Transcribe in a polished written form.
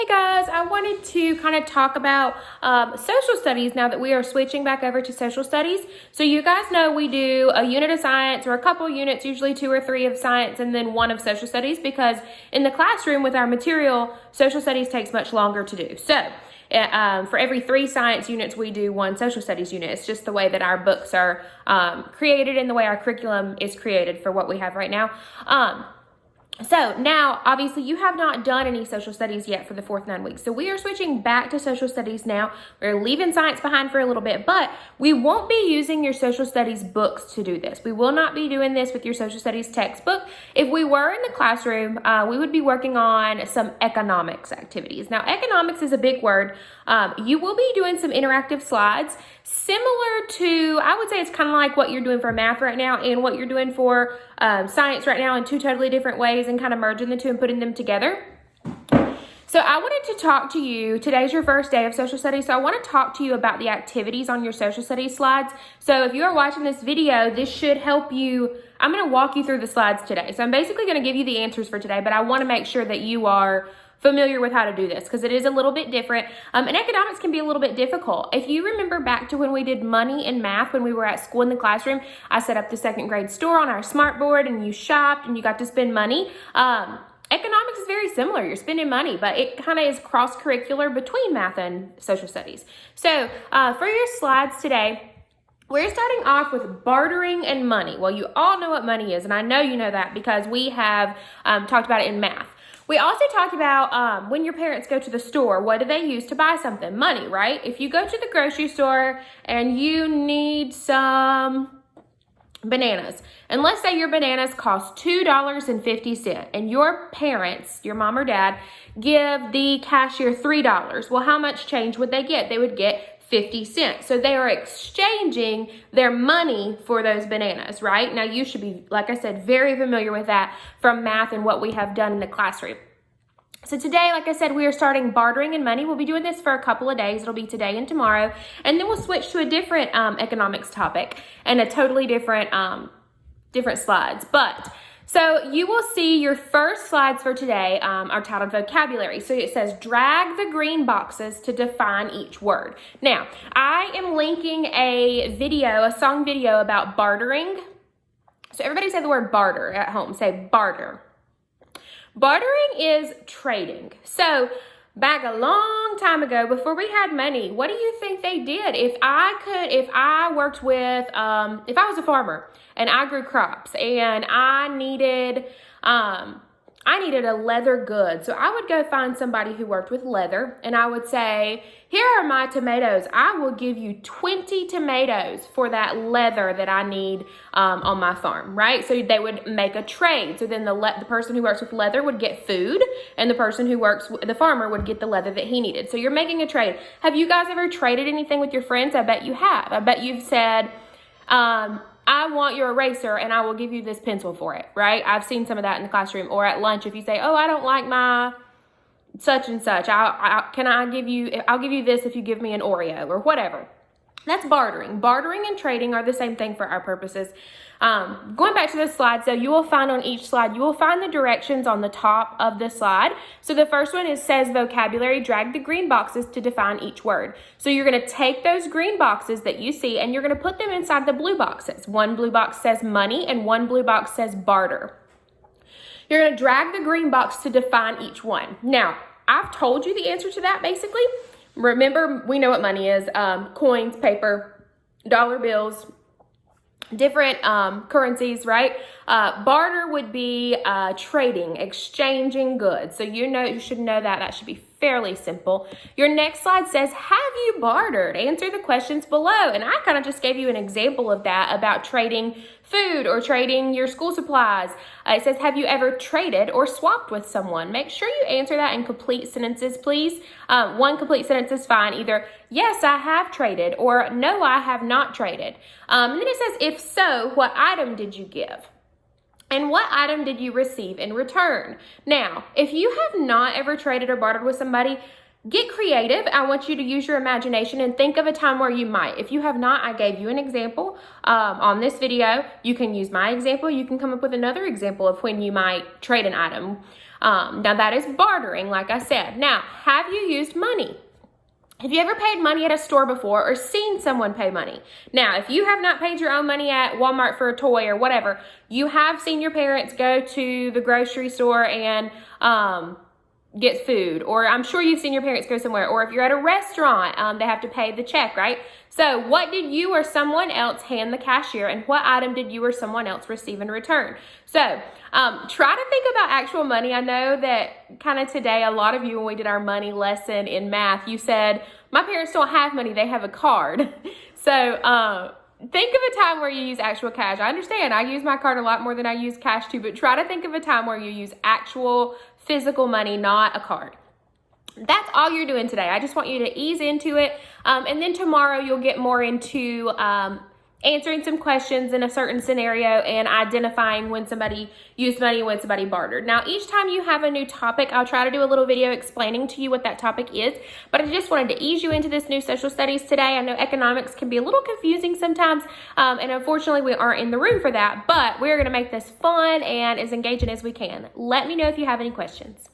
Hey guys, I wanted to kind of talk about social studies now that we are switching back over to social studies. So you guys know we do a unit of science or a couple units, usually 2 or 3 of science and then 1 of social studies, because in the classroom with our material, social studies takes much longer to do. So for every 3 science units, we do 1 social studies unit. It's just the way that our books are created and the way our curriculum is created for what we have right now. So now, obviously, you have not done any social studies yet for the 4th 9 weeks. So we are switching back to social studies now. We're leaving science behind for a little bit, but we won't be using your social studies books to do this. We will not be doing this with your social studies textbook. If we were in the classroom, we would be working on some economics activities. Now, economics is a big word. You will be doing some interactive slides similar to, I would say it's kind of like what you're doing for math right now and what you're doing for science right now in 2 totally different ways, and kind of merging the 2 and putting them together. So I wanted to talk to you, today's your first day of social studies, so I want to talk to you about the activities on your social studies slides. So if you are watching this video, this should help you. I'm going to walk you through the slides today. So I'm basically going to give you the answers for today, but I want to make sure that you are familiar with how to do this because it is a little bit different. And economics can be a little bit difficult. If you remember back to when we did money and math, when we were at school in the classroom, I set up the 2nd grade store on our smart board and you shopped and you got to spend money. Economics is very similar. You're spending money, but it kind of is cross-curricular between math and social studies. So for your slides today, we're starting off with bartering and money. Well, you all know what money is, and I know you know that because we have talked about it in math. We also talked about when your parents go to the store, what do they use to buy something? Money, right? If you go to the grocery store and you need some bananas, and let's say your bananas cost $2.50 and your parents, your mom or dad, give the cashier $3. Well, how much change would they get? They would get 50 cents. So they are exchanging their money for those bananas, right? Now you should be, like I said, very familiar with that from math and what we have done in the classroom. So today, like I said, we are starting bartering and money. We'll be doing this for a couple of days. It'll be today and tomorrow. And then we'll switch to a different economics topic and a totally different slides. So you will see your first slides for today are titled vocabulary. So it says drag the green boxes to define each word. Now, I am linking a song video about bartering. So everybody say the word barter at home. Say barter. Bartering is trading. So back a long time ago, before we had money, what do you think they did? If I was a farmer and I grew crops and I needed a leather good. So I would go find somebody who worked with leather and I would say, here are my tomatoes. I will give you 20 tomatoes for that leather that I need on my farm, right? So they would make a trade. So then the person who works with leather would get food and the farmer would get the leather that he needed. So you're making a trade. Have you guys ever traded anything with your friends? I bet you have. I bet you've said, I want your eraser and I will give you this pencil for it, right? I've seen some of that in the classroom or at lunch. If you say, oh, I don't like my such and such, I'll give you this if you give me an Oreo or whatever. That's bartering. Bartering and trading are the same thing for our purposes. Going back to the slide, so you will find on each slide, you will find the directions on the top of the slide. So the first one says vocabulary, drag the green boxes to define each word. So you're going to take those green boxes that you see and you're going to put them inside the blue boxes. One blue box says money and one blue box says barter. You're going to drag the green box to define each one. Now, I've told you the answer to that basically. Remember, we know what money is. Coins, paper, dollar bills, different currencies, right? Barter would be trading, exchanging goods. So you should know that. That should be fairly simple. Your next slide says, have you bartered? Answer the questions below. And I kind of just gave you an example of that about trading food or trading your school supplies. It says, have you ever traded or swapped with someone? Make sure you answer that in complete sentences, please. One complete sentence is fine. Either, yes, I have traded, or no, I have not traded. And then it says, if so, what item did you give? And what item did you receive in return? Now, if you have not ever traded or bartered with somebody, get creative. I want you to use your imagination and think of a time where you might. If you have not, I gave you an example on this video. You can use my example. You can come up with another example of when you might trade an item. Now that is bartering, like I said. Now, have you used money? Have you ever paid money at a store before or seen someone pay money? Now, if you have not paid your own money at Walmart for a toy or whatever, you have seen your parents go to the grocery store and get food, or I'm sure you've seen your parents go somewhere, or if you're at a restaurant, they have to pay the check, right? So what did you or someone else hand the cashier, and what item did you or someone else receive in return? So try to think about actual money. I know that kind of today, a lot of you, when we did our money lesson in math, you said, my parents don't have money, they have a card. So think of a time where you use actual cash. I understand, I use my card a lot more than I use cash too, but try to think of a time where you use actual physical money, not a card. That's all you're doing today. I just want you to ease into it. And then tomorrow you'll get more into answering some questions in a certain scenario and identifying when somebody used money and when somebody bartered. Now, each time you have a new topic, I'll try to do a little video explaining to you what that topic is, but I just wanted to ease you into this new social studies today. I know economics can be a little confusing sometimes, and unfortunately we aren't in the room for that, but we're gonna make this fun and as engaging as we can. Let me know if you have any questions.